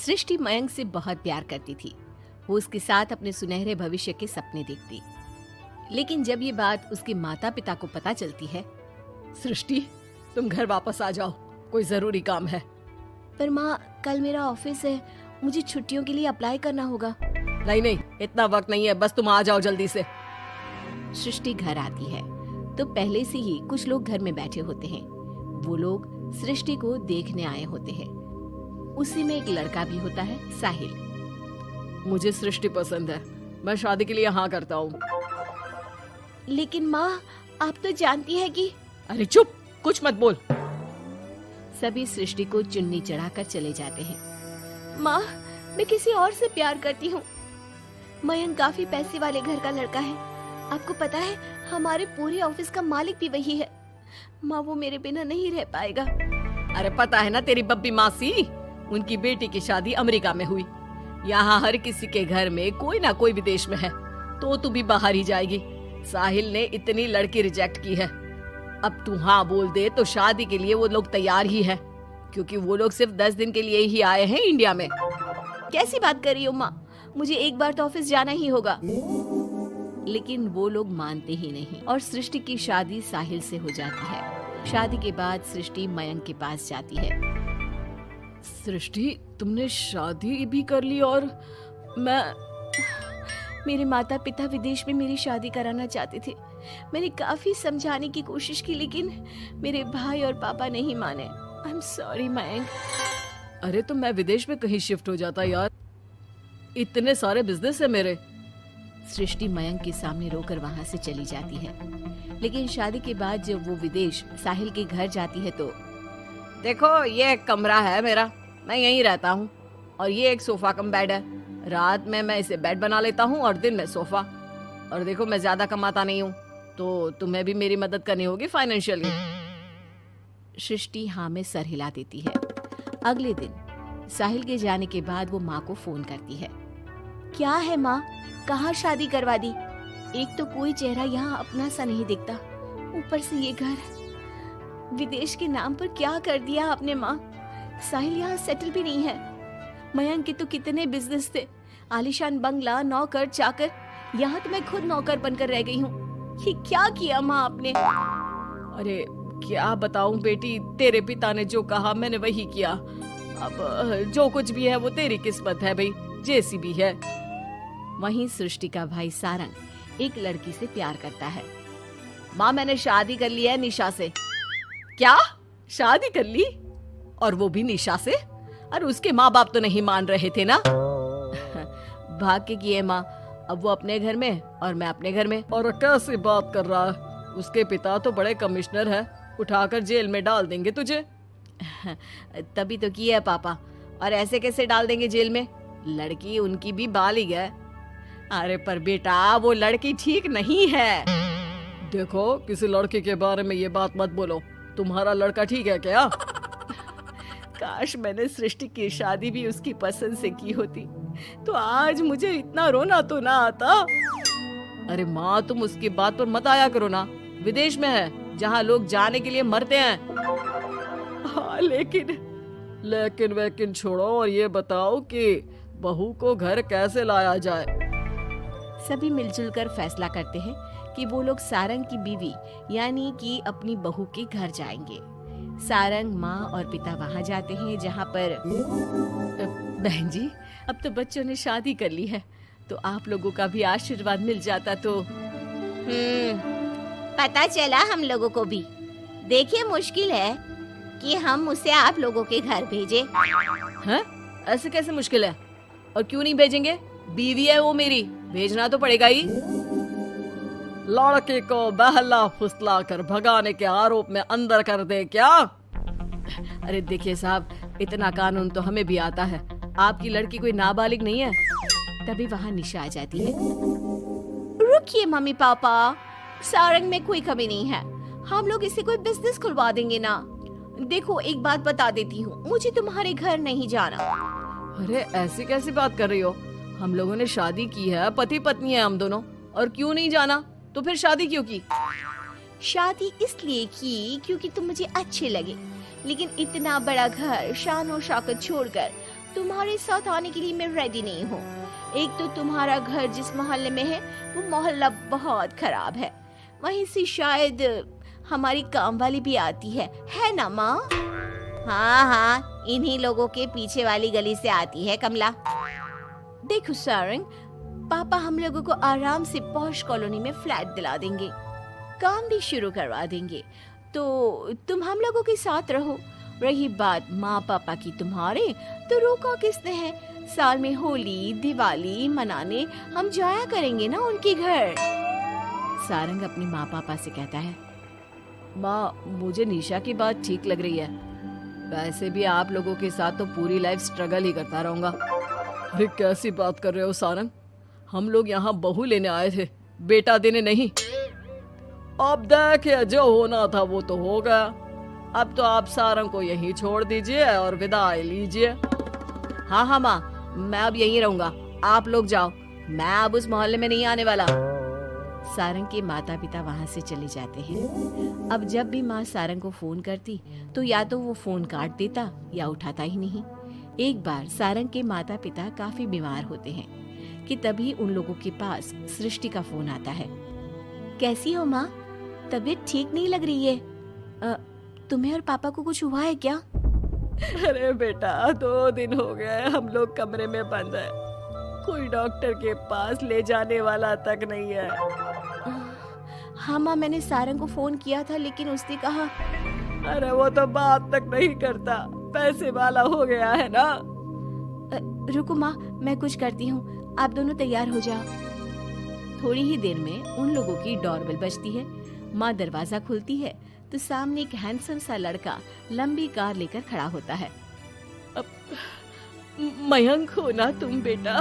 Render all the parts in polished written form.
सृष्टि मयंक से बहुत प्यार करती थी। वो उसके साथ अपने सुनहरे भविष्य के सपने देखती। लेकिन जब ये बात उसके माता पिता को पता चलती है, सृष्टि, तुम घर वापस आ जाओ, कोई जरूरी काम है। पर माँ, कल मेरा ऑफिस है, मुझे छुट्टियों के लिए अप्लाई करना होगा। नहीं नहीं, इतना वक्त नहीं है, बस तुम आ जाओ जल्दी से। सृष्टि घर आती है तो पहले से ही कुछ लोग घर में बैठे होते हैं। वो लोग सृष्टि को देखने आए होते हैं। उसी में एक लड़का भी होता है, साहिल। मुझे सृष्टि पसंद है, मैं शादी के लिए हाँ करता हूँ। लेकिन माँ, आप तो जानती है कि... अरे चुप, कुछ मत बोल। सभी सृष्टि को चुन्नी चढ़ाकर चले जाते हैं। माँ, मैं किसी और से प्यार करती हूँ। मयंक काफी पैसे वाले घर का लड़का है। आपको पता है, हमारे पूरे ऑफिस का मालिक भी वही है। माँ, वो मेरे बिना नहीं रह पाएगा। अरे पता है ना तेरी बब्बी मासी, उनकी बेटी की शादी अमेरिका में हुई। यहाँ हर किसी के घर में कोई ना कोई विदेश में है, तो तू भी बाहर ही जाएगी। साहिल ने इतनी लड़की रिजेक्ट की है, अब तू हाँ बोल दे तो शादी के लिए वो लोग तैयार ही है, क्योंकि वो लोग सिर्फ 10 दिन के लिए ही आए हैं इंडिया में। कैसी बात कर रही हो माँ, मुझे एक बार तो ऑफिस जाना ही होगा। लेकिन वो लोग मानते ही नहीं और सृष्टि की शादी साहिल से हो जाती है। शादी के बाद सृष्टि मयंक के पास जाती है। सृष्टि, तुमने शादी भी कर ली और मेरे माता पिता विदेश में मेरी शादी कराना चाहते थे। मैंने काफी समझाने की कोशिश की, लेकिन मेरे भाई और पापा नहीं माने। I am sorry Mayank. अरे तो मैं विदेश में कहीं शिफ्ट हो जाता यार, इतने सारे बिजनेस है मेरे। सृष्टि मयंक के सामने रोकर वहाँ से चली जाती है। लेकिन शादी के बाद जब वो विदेश साहिल के घर जाती है तो... देखो, ये एक कमरा है मेरा, मैं यहीं रहता हूँ, और ये एक सोफा कम बेड है। रात में मैं इसे बेड बना लेता हूँ और दिन में सोफा। और देखो, मैं ज्यादा कमाता नहीं हूँ, तो तुम्हें भी मेरी मदद करनी होगी फाइनेंशियली। सृष्टि हाँ में सर हिला देती है। अगले दिन साहिल के जाने के बाद वो माँ को फोन करती है। क्या है माँ, कहाँ शादी करवा दी? एक तो कोई चेहरा यहाँ अपना सा नहीं दिखता, ऊपर से ये घर। विदेश के नाम पर क्या कर दिया आपने माँ? साहिल यहाँ सेटल भी नहीं है। मयंक के तो कितने बिजनेस थे, आलीशान बंगला, नौकर चाकर। यहाँ तो मैं खुद नौकर बनकर रह गई हूँ। ये क्या किया माँ आपने? अरे क्या बताऊं बेटी, तेरे पिता ने जो कहा मैंने वही किया। अब जो कुछ भी है वो तेरी किस्मत है भाई, जैसी भी है। वहीं सृष्टि का भाई सारंग एक लड़की से प्यार करता है। माँ, मैंने शादी कर ली है निशा से। क्या? शादी कर ली? और वो भी निशा से? अरे उसके माँ बाप तो नहीं मान रहे थे ना। भाग्य की है माँ, अब वो अपने घर में और मैं अपने घर में। और कैसी बात कर रहा है, उसके पिता तो बड़े कमिश्नर है, उठाकर जेल में डाल देंगे तुझे। तभी तो किया है पापा, और ऐसे कैसे डाल देंगे जेल में? लड़की उनकी भी बालिग है। अरे पर बेटा, वो लड़की ठीक नहीं है। देखो, किसी लड़के के बारे में ये बात मत बोलो। तुम्हारा लड़का ठीक है क्या? काश मैंने सृष्टि की शादी भी उसकी पसंद से की होती, तो आज मुझे इतना रोना तो ना आता। अरे माँ, तुम उसकी बात पर मत आया करो ना, विदेश में है जहाँ लोग जाने के लिए मरते हैं। हाँ, लेकिन छोड़ो और ये बताओ कि बहू को घर कैसे लाया जाए। सभी मिलजुल कर फैसला करते हैं कि वो लोग सारंग की बीवी यानी कि अपनी बहू के घर जाएंगे। सारंग, माँ और पिता वहाँ जाते हैं, जहाँ पर... बहन जी, अब तो बच्चों ने शादी कर ली है, तो आप लोगों का भी आशीर्वाद मिल जाता तो... पता चला हम लोगों को भी। देखिए, मुश्किल है कि हम उसे आप लोगों के घर भेजे। हैं? ऐसे कैसे मुश्किल है? और क्यों नहीं भेजेंगे? बीवी है वो मेरी, भेजना तो पड़ेगा ही। लड़के को बहला फुसला कर भगाने के आरोप में अंदर कर दे क्या? अरे देखिए साहब, इतना कानून तो हमें भी आता है, आपकी लड़की कोई नाबालिग नहीं है। तभी वहाँ निशा आ जाती है। रुकिए मम्मी पापा, सारंग में कोई कमी नहीं है, हम लोग इसे कोई बिजनेस खुलवा देंगे ना। देखो, एक बात बता देती हूँ, मुझे तुम्हारे घर नहीं जाना। अरे ऐसी कैसी बात कर रही हो? हम लोगों ने शादी की है, पति पत्नी है हम दोनों, और क्यों नहीं जाना? तो फिर शादी क्यों की? शादी इसलिए की क्योंकि तुम मुझे अच्छे लगे, लेकिन इतना बड़ा घर शान और शौकत छोड़कर तुम्हारे साथ आने के लिए मैं रेडी नहीं हूँ। एक तो तुम्हारा घर जिस मोहल्ले में है वो मोहल्ला बहुत खराब है, वहीं से शायद हमारी काम वाली भी आती है ना माँ? हाँ हाँ, इन्हीं लोगों के पीछे वाली गली से आती है कमला। देखो सारंग, पापा हम लोगों को आराम से पॉश कॉलोनी में फ्लैट दिला देंगे, काम भी शुरू करवा देंगे, तो तुम हम लोगों के साथ रहो। रही बात माँ पापा की तुम्हारे, तो रोका किसने है? साल में होली दिवाली मनाने हम जाया करेंगे ना उनके घर। सारंग अपनी माँ पापा से कहता है, माँ मुझे निशा की बात ठीक लग रही है। वैसे भी आप लोगों के साथ तो पूरी लाइफ स्ट्रगल ही करता रहूंगा। अरे कैसी बात कर रहे हो सारंग, हम लोग यहाँ बहू लेने आए थे, बेटा देने नहीं। अब देखिए जो होना था वो तो हो गया, अब तो आप सारंग को यहीं छोड़ दीजिए और विदाई लीजिए। हाँ हाँ माँ, मैं अब यहीं रहूंगा, आप लोग जाओ, मैं अब उस मोहल्ले में नहीं आने वाला। सारंग के माता पिता वहां से चले जाते हैं। अब जब भी माँ सारंग को फोन करती तो या तो वो फोन काट देता या उठाता ही नहीं। एक बार सारंग के माता पिता काफी बीमार होते हैं कि तभी उन लोगों के पास सृष्टि का फोन आता है। कैसी हो माँ? तबीयत ठीक नहीं लग रही है। तुम्हें और पापा को कुछ हुआ है क्या? अरे बेटा 2 दिन हो गए हम लोग कमरे में बंद है, कोई डॉक्टर के पास ले जाने वाला तक नहीं है। हाँ माँ, मैंने सारंग को फोन किया था लेकिन उसने कहा। अरे वो तो बात तक नहीं करता, पैसे वाला हो गया है ना। रुको माँ, मैं कुछ करती हूँ, आप दोनों तैयार हो जाओ। थोड़ी ही देर में उन लोगों की डोरबेल बजती है। माँ दरवाजा खुलती है तो सामने एक हैंडसम सा लड़का लंबी कार लेकर खड़ा होता है। मयंक हो ना तुम बेटा?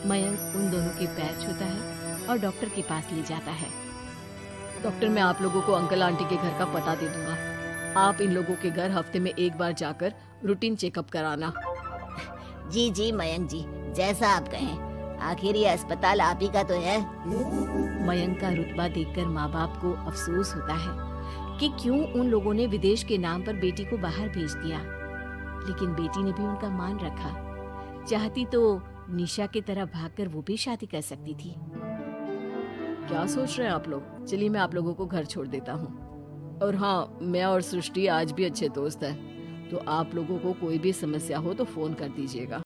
मयंक उन दोनों के पैर छूता है और डॉक्टर के पास ले जाता है। डॉक्टर, मैं आप लोगों को अंकल आंटी के घर का पता दे दूंगा, आप इन लोगों के घर हफ्ते में एक बार जाकर रूटीन चेकअप कराना। जी जी मयंक जी, जैसा आप कहें, आखिर ये अस्पताल आप ही का तो है। मयंक का रुतबा देखकर माँ बाप को अफसोस होता है कि क्यों उन लोगों ने विदेश के नाम पर बेटी को बाहर भेज दिया, लेकिन बेटी ने भी उनका मान रखा। चाहती तो निशा की तरह भागकर वो भी शादी कर सकती थी। क्या सोच रहे हैं आप लोग? चलिए मैं आप लोगों को घर छोड़ देता हूँ। और हाँ, मैं और सृष्टि आज भी अच्छे दोस्त हैं, तो आप लोगों को कोई भी समस्या हो तो फोन कर दीजिएगा।